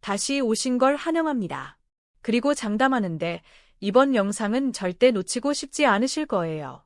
다시 오신 걸 환영합니다. 그리고 장담하는데 이번 영상은 절대 놓치고 싶지 않으실 거예요.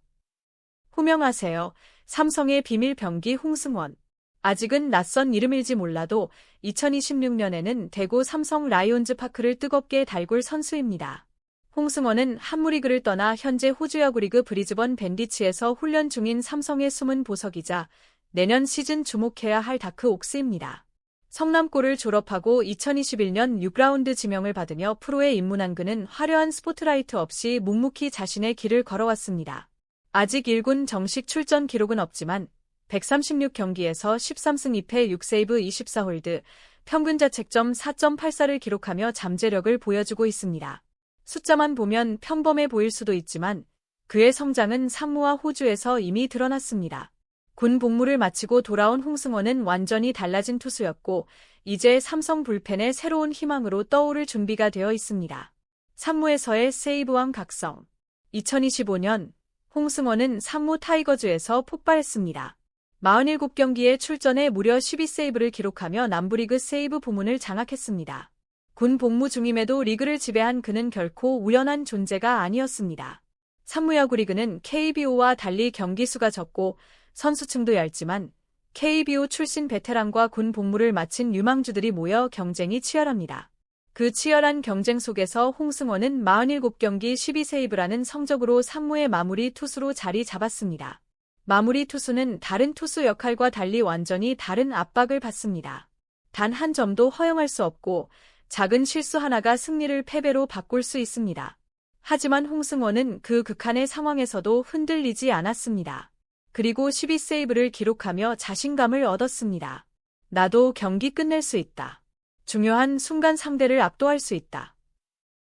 호명하세요. 삼성의 비밀 병기 홍승원. 아직은 낯선 이름일지 몰라도 2026년에는 대구 삼성 라이온즈 파크를 뜨겁게 달굴 선수입니다. 홍승원은 한무리그를 떠나 현재 호주 야구리그 브리즈번 밴디츠에서 훈련 중인 삼성의 숨은 보석이자 내년 시즌 주목해야 할 다크 옥스입니다. 성남고를 졸업하고 2021년 6라운드 지명을 받으며 프로에 입문한 그는 화려한 스포트라이트 없이 묵묵히 자신의 길을 걸어왔습니다. 아직 1군 정식 출전 기록은 없지만 136경기에서 13승 2패 6세이브 24홀드, 평균 자책점 4.84를 기록하며 잠재력을 보여주고 있습니다. 숫자만 보면 평범해 보일 수도 있지만 그의 성장은 상무와 호주에서 이미 드러났습니다. 군 복무를 마치고 돌아온 홍승원은 완전히 달라진 투수였고 이제 삼성 불펜의 새로운 희망으로 떠오를 준비가 되어 있습니다. 상무에서의 세이브왕 각성. 2025년 홍승원은 상무 타이거즈에서 폭발했습니다. 47경기에 출전해 무려 12세이브를 기록하며 남부리그 세이브 부문을 장악했습니다. 군 복무 중임에도 리그를 지배한 그는 결코 우연한 존재가 아니었습니다. 상무야구 리그는 KBO와 달리 경기 수가 적고 선수층도 얇지만 KBO 출신 베테랑과 군 복무를 마친 유망주들이 모여 경쟁이 치열합니다. 그 치열한 경쟁 속에서 홍승원은 47경기 12세이브라는 성적으로 상무의 마무리 투수로 자리 잡았습니다. 마무리 투수는 다른 투수 역할과 달리 완전히 다른 압박을 받습니다. 단 한 점도 허용할 수 없고 작은 실수 하나가 승리를 패배로 바꿀 수 있습니다. 하지만 홍승원은 그 극한의 상황에서도 흔들리지 않았습니다. 그리고 12세이브를 기록하며 자신감을 얻었습니다. 나도 경기 끝낼 수 있다. 중요한 순간 상대를 압도할 수 있다.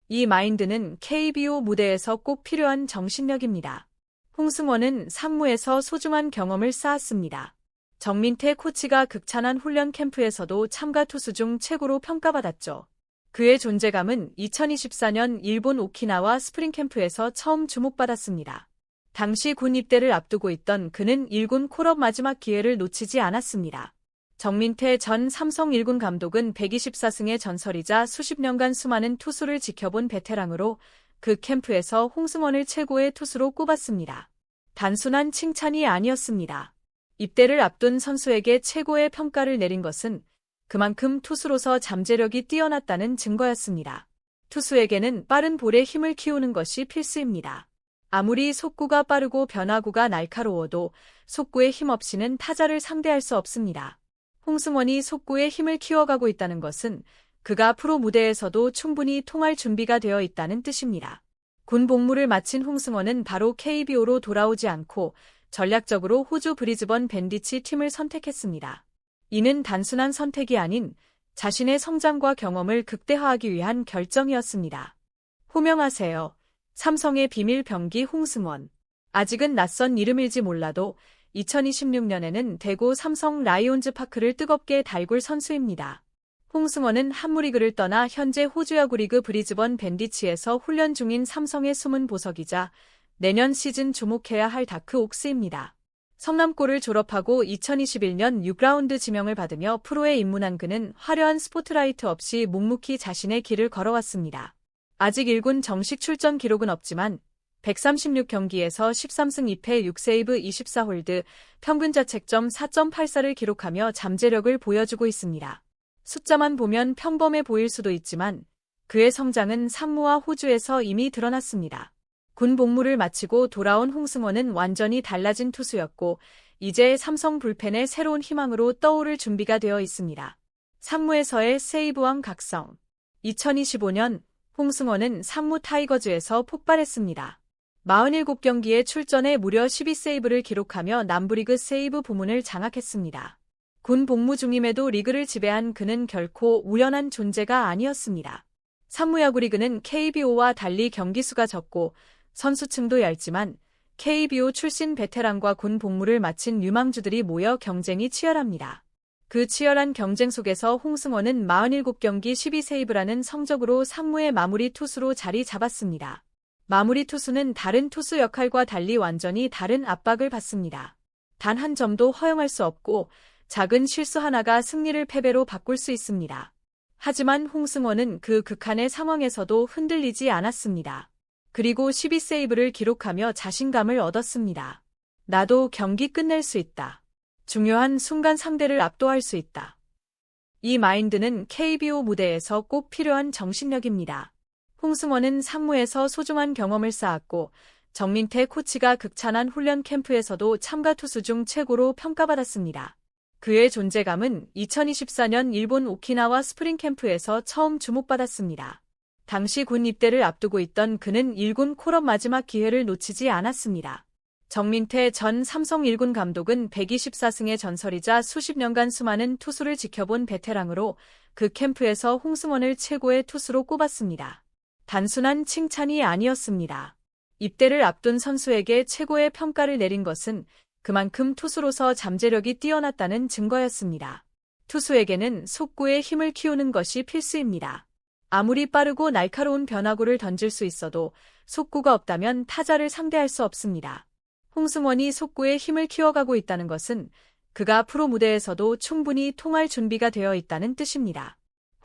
이 마인드는 KBO 무대에서 꼭 필요한 정신력입니다. 홍승원은 상무에서 소중한 경험을 쌓았습니다. 정민태 코치가 극찬한 훈련 캠프에서도 참가 투수 중 최고로 평가받았죠. 그의 존재감은 2024년 일본 오키나와 스프링 캠프에서 처음 주목받았습니다. 당시 군 입대를 앞두고 있던 그는 1군 콜업 마지막 기회를 놓치지 않았습니다. 정민태 전 삼성 1군 감독은 124승의 전설이자 수십 년간 수많은 투수를 지켜본 베테랑으로 그 캠프에서 홍승원을 최고의 투수로 꼽았습니다. 단순한 칭찬이 아니었습니다. 입대를 앞둔 선수에게 최고의 평가를 내린 것은 그만큼 투수로서 잠재력이 뛰어났다는 증거였습니다. 투수에게는 빠른 볼에 힘을 키우는 것이 필수입니다. 아무리 속구가 빠르고 변화구가 날카로워도 속구의 힘 없이는 타자를 상대할 수 없습니다. 홍승원이 속구의 힘을 키워가고 있다는 것은 그가 프로 무대에서도 충분히 통할 준비가 되어 있다는 뜻입니다. 군 복무를 마친 홍승원은 바로 KBO로 돌아오지 않고 전략적으로 호주 브리즈번 밴디츠 팀을 선택했습니다. 이는 단순한 선택이 아닌 자신의 성장과 경험을 극대화하기 위한 결정이었습니다. 호명하세요. 삼성의 비밀 병기 홍승원. 아직은 낯선 이름일지 몰라도 2026년에는 대구 삼성 라이온즈 파크를 뜨겁게 달굴 선수입니다. 홍승원은 한무리그를 떠나 현재 호주 야구리그 브리즈번 밴디츠에서 훈련 중인 삼성의 숨은 보석이자 내년 시즌 주목해야 할 다크 옥스입니다. 성남고를 졸업하고 2021년 6라운드 지명을 받으며 프로에 입문한 그는 화려한 스포트라이트 없이 묵묵히 자신의 길을 걸어왔습니다. 아직 1군 정식 출전 기록은 없지만 136경기에서 13승 2패 6세이브 24홀드, 평균 자책점 4.84를 기록하며 잠재력을 보여주고 있습니다. 숫자만 보면 평범해 보일 수도 있지만 그의 성장은 상무와 호주에서 이미 드러났습니다. 군 복무를 마치고 돌아온 홍승원은 완전히 달라진 투수였고 이제 삼성 불펜의 새로운 희망으로 떠오를 준비가 되어 있습니다. 상무에서의 세이브왕 각성. 2025년 홍승원은 상무 타이거즈에서 폭발했습니다. 47경기에 출전해 무려 12세이브를 기록하며 남부리그 세이브 부문을 장악했습니다. 군 복무 중임에도 리그를 지배한 그는 결코 우연한 존재가 아니었습니다. 상무야구 리그는 KBO와 달리 경기 수가 적고 선수층도 얇지만 KBO 출신 베테랑과 군 복무를 마친 유망주들이 모여 경쟁이 치열합니다. 그 치열한 경쟁 속에서 홍승원은 47경기 12세이브라는 성적으로 상무의 마무리 투수로 자리 잡았습니다. 마무리 투수는 다른 투수 역할과 달리 완전히 다른 압박을 받습니다. 단 한 점도 허용할 수 없고 작은 실수 하나가 승리를 패배로 바꿀 수 있습니다. 하지만 홍승원은 그 극한의 상황에서도 흔들리지 않았습니다. 그리고 12세이브를 기록하며 자신감을 얻었습니다. 나도 경기 끝낼 수 있다. 중요한 순간 상대를 압도할 수 있다. 이 마인드는 KBO 무대에서 꼭 필요한 정신력입니다. 홍승원은 상무에서 소중한 경험을 쌓았고 정민태 코치가 극찬한 훈련 캠프에서도 참가 투수 중 최고로 평가받았습니다. 그의 존재감은 2024년 일본 오키나와 스프링 캠프에서 처음 주목받았습니다. 당시 군 입대를 앞두고 있던 그는 1군 콜업 마지막 기회를 놓치지 않았습니다. 정민태 전 삼성 1군 감독은 124승의 전설이자 수십 년간 수많은 투수를 지켜본 베테랑으로 그 캠프에서 홍승원을 최고의 투수로 꼽았습니다. 단순한 칭찬이 아니었습니다. 입대를 앞둔 선수에게 최고의 평가를 내린 것은 그만큼 투수로서 잠재력이 뛰어났다는 증거였습니다. 투수에게는 속구의 힘을 키우는 것이 필수입니다. 아무리 빠르고 날카로운 변화구를 던질 수 있어도 속구가 없다면 타자를 상대할 수 없습니다. 홍승원이 속구의 힘을 키워가고 있다는 것은 그가 프로 무대에서도 충분히 통할 준비가 되어 있다는 뜻입니다.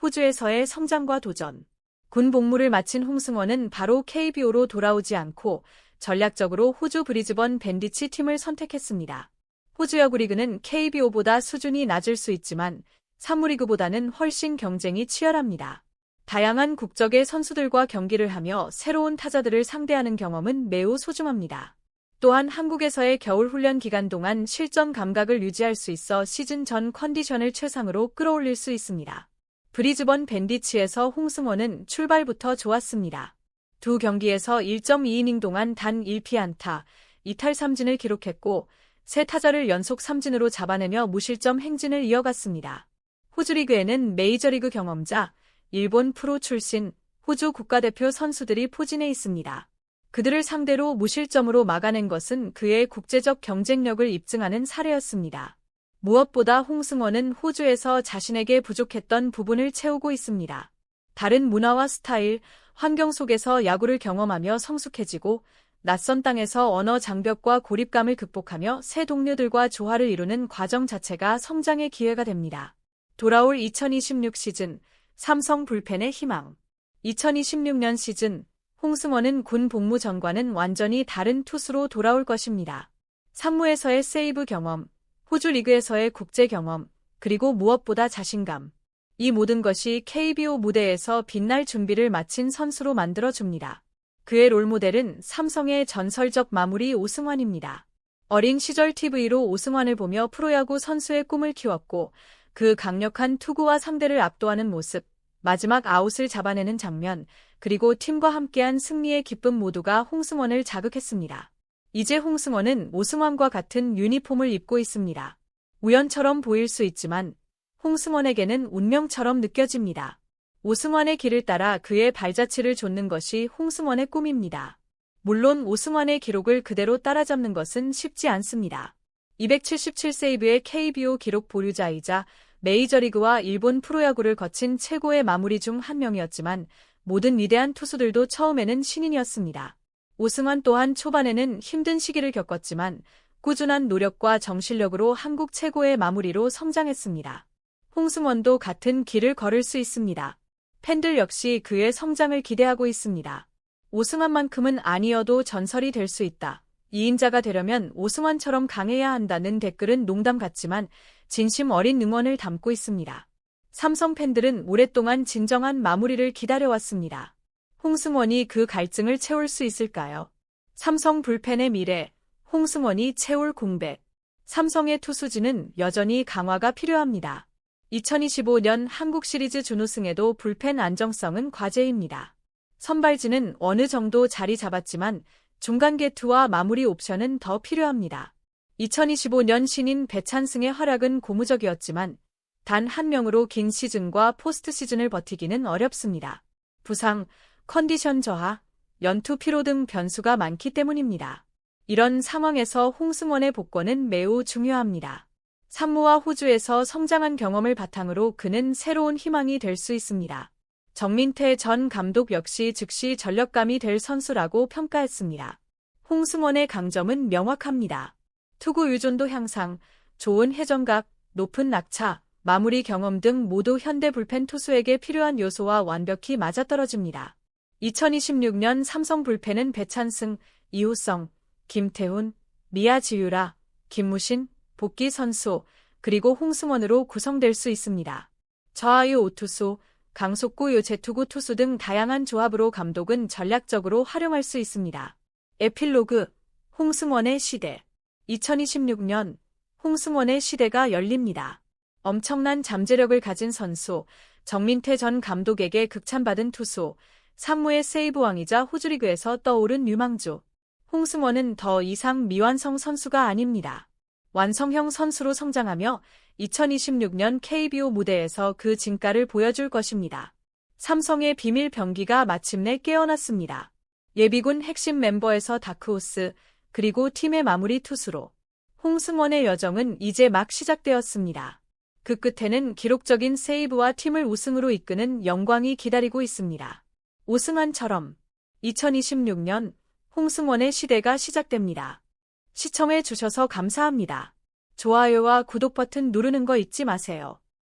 호주에서의 성장과 도전. 군 복무를 마친 홍승원은 바로 KBO로 돌아오지 않고 전략적으로 호주 브리즈번 밴디치 팀을 선택했습니다. 호주 야구리그는 KBO보다 수준이 낮을 수 있지만 사무리그보다는 훨씬 경쟁이 치열합니다. 다양한 국적의 선수들과 경기를 하며 새로운 타자들을 상대하는 경험은 매우 소중합니다. 또한 한국에서의 겨울 훈련 기간 동안 실전 감각을 유지할 수 있어 시즌 전 컨디션을 최상으로 끌어올릴 수 있습니다. 브리즈번 밴디치에서 홍승원은 출발부터 좋았습니다. 두 경기에서 1.2이닝 동안 단 1피안타, 2탈3진을 기록했고 세 타자를 연속 삼진으로 잡아내며 무실점 행진을 이어갔습니다. 호주 리그에는 메이저리그 경험자, 일본 프로 출신, 호주 국가대표 선수들이 포진해 있습니다. 그들을 상대로 무실점으로 막아낸 것은 그의 국제적 경쟁력을 입증하는 사례였습니다. 무엇보다 홍승원은 호주에서 자신에게 부족했던 부분을 채우고 있습니다. 다른 문화와 스타일, 환경 속에서 야구를 경험하며 성숙해지고 낯선 땅에서 언어 장벽과 고립감을 극복하며 새 동료들과 조화를 이루는 과정 자체가 성장의 기회가 됩니다. 돌아올 2026 시즌, 삼성 불펜의 희망. 2026년 시즌, 홍승원은 군 복무 전과는 완전히 다른 투수로 돌아올 것입니다. 상무에서의 세이브 경험, 호주 리그에서의 국제 경험, 그리고 무엇보다 자신감. 이 모든 것이 KBO 무대에서 빛날 준비를 마친 선수로 만들어줍니다. 그의 롤모델은 삼성의 전설적 마무리 오승환입니다. 어린 시절 TV로 오승환을 보며 프로야구 선수의 꿈을 키웠고 그 강력한 투구와 상대를 압도하는 모습, 마지막 아웃을 잡아내는 장면, 그리고 팀과 함께한 승리의 기쁨 모두가 홍승원을 자극했습니다. 이제 홍승원은 오승환과 같은 유니폼을 입고 있습니다. 우연처럼 보일 수 있지만 홍승원에게는 운명처럼 느껴집니다. 오승환의 길을 따라 그의 발자취를 좇는 것이 홍승원의 꿈입니다. 물론 오승환의 기록을 그대로 따라잡는 것은 쉽지 않습니다. 277세이브의 KBO 기록 보유자이자 메이저리그와 일본 프로야구를 거친 최고의 마무리 중 한 명이었지만 모든 위대한 투수들도 처음에는 신인이었습니다. 오승환 또한 초반에는 힘든 시기를 겪었지만 꾸준한 노력과 정신력으로 한국 최고의 마무리로 성장했습니다. 홍승원도 같은 길을 걸을 수 있습니다. 팬들 역시 그의 성장을 기대하고 있습니다. 오승환만큼은 아니어도 전설이 될 수 있다. 2인자가 되려면 오승환처럼 강해야 한다는 댓글은 농담 같지만 진심 어린 응원을 담고 있습니다. 삼성 팬들은 오랫동안 진정한 마무리를 기다려왔습니다. 홍승원이 그 갈증을 채울 수 있을까요? 삼성 불펜의 미래, 홍승원이 채울 공백. 삼성의 투수진은 여전히 강화가 필요합니다. 2025년 한국 시리즈 준우승에도 불펜 안정성은 과제입니다. 선발진은 어느 정도 자리 잡았지만 중간 개투와 마무리 옵션은 더 필요합니다. 2025년 신인 배찬승의 활약은 고무적이었지만 단 한 명으로 긴 시즌과 포스트 시즌을 버티기는 어렵습니다. 부상, 컨디션 저하, 연투 피로 등 변수가 많기 때문입니다. 이런 상황에서 홍승원의 복권은 매우 중요합니다. 산무와 호주에서 성장한 경험을 바탕으로 그는 새로운 희망이 될 수 있습니다. 정민태 전 감독 역시 즉시 전력감이 될 선수라고 평가했습니다. 홍승원의 강점은 명확합니다. 투구 유존도 향상, 좋은 회전각, 높은 낙차, 마무리 경험 등 모두 현대 불펜 투수에게 필요한 요소와 완벽히 맞아떨어집니다. 2026년 삼성 불펜은 배찬승, 이호성, 김태훈, 미야지유라, 김무신, 복귀 선수, 그리고 홍승원으로 구성될 수 있습니다. 저하유 오투수, 강속구 요제투구 투수 등 다양한 조합으로 감독은 전략적으로 활용할 수 있습니다. 에필로그, 홍승원의 시대. 2026년 홍승원의 시대가 열립니다. 엄청난 잠재력을 가진 선수, 정민태 전 감독에게 극찬받은 투수, 상무의 세이브왕이자 호주리그에서 떠오른 유망주. 홍승원은 더 이상 미완성 선수가 아닙니다. 완성형 선수로 성장하며 2026년 KBO 무대에서 그 진가를 보여줄 것입니다. 삼성의 비밀 병기가 마침내 깨어났습니다. 예비군 핵심 멤버에서 다크호스, 그리고 팀의 마무리 투수로 홍승원의 여정은 이제 막 시작되었습니다. 그 끝에는 기록적인 세이브와 팀을 우승으로 이끄는 영광이 기다리고 있습니다. 오승환처럼 2026년 홍승원의 시대가 시작됩니다. 시청해 주셔서 감사합니다. 좋아요와 구독 버튼 누르는 거 잊지 마세요.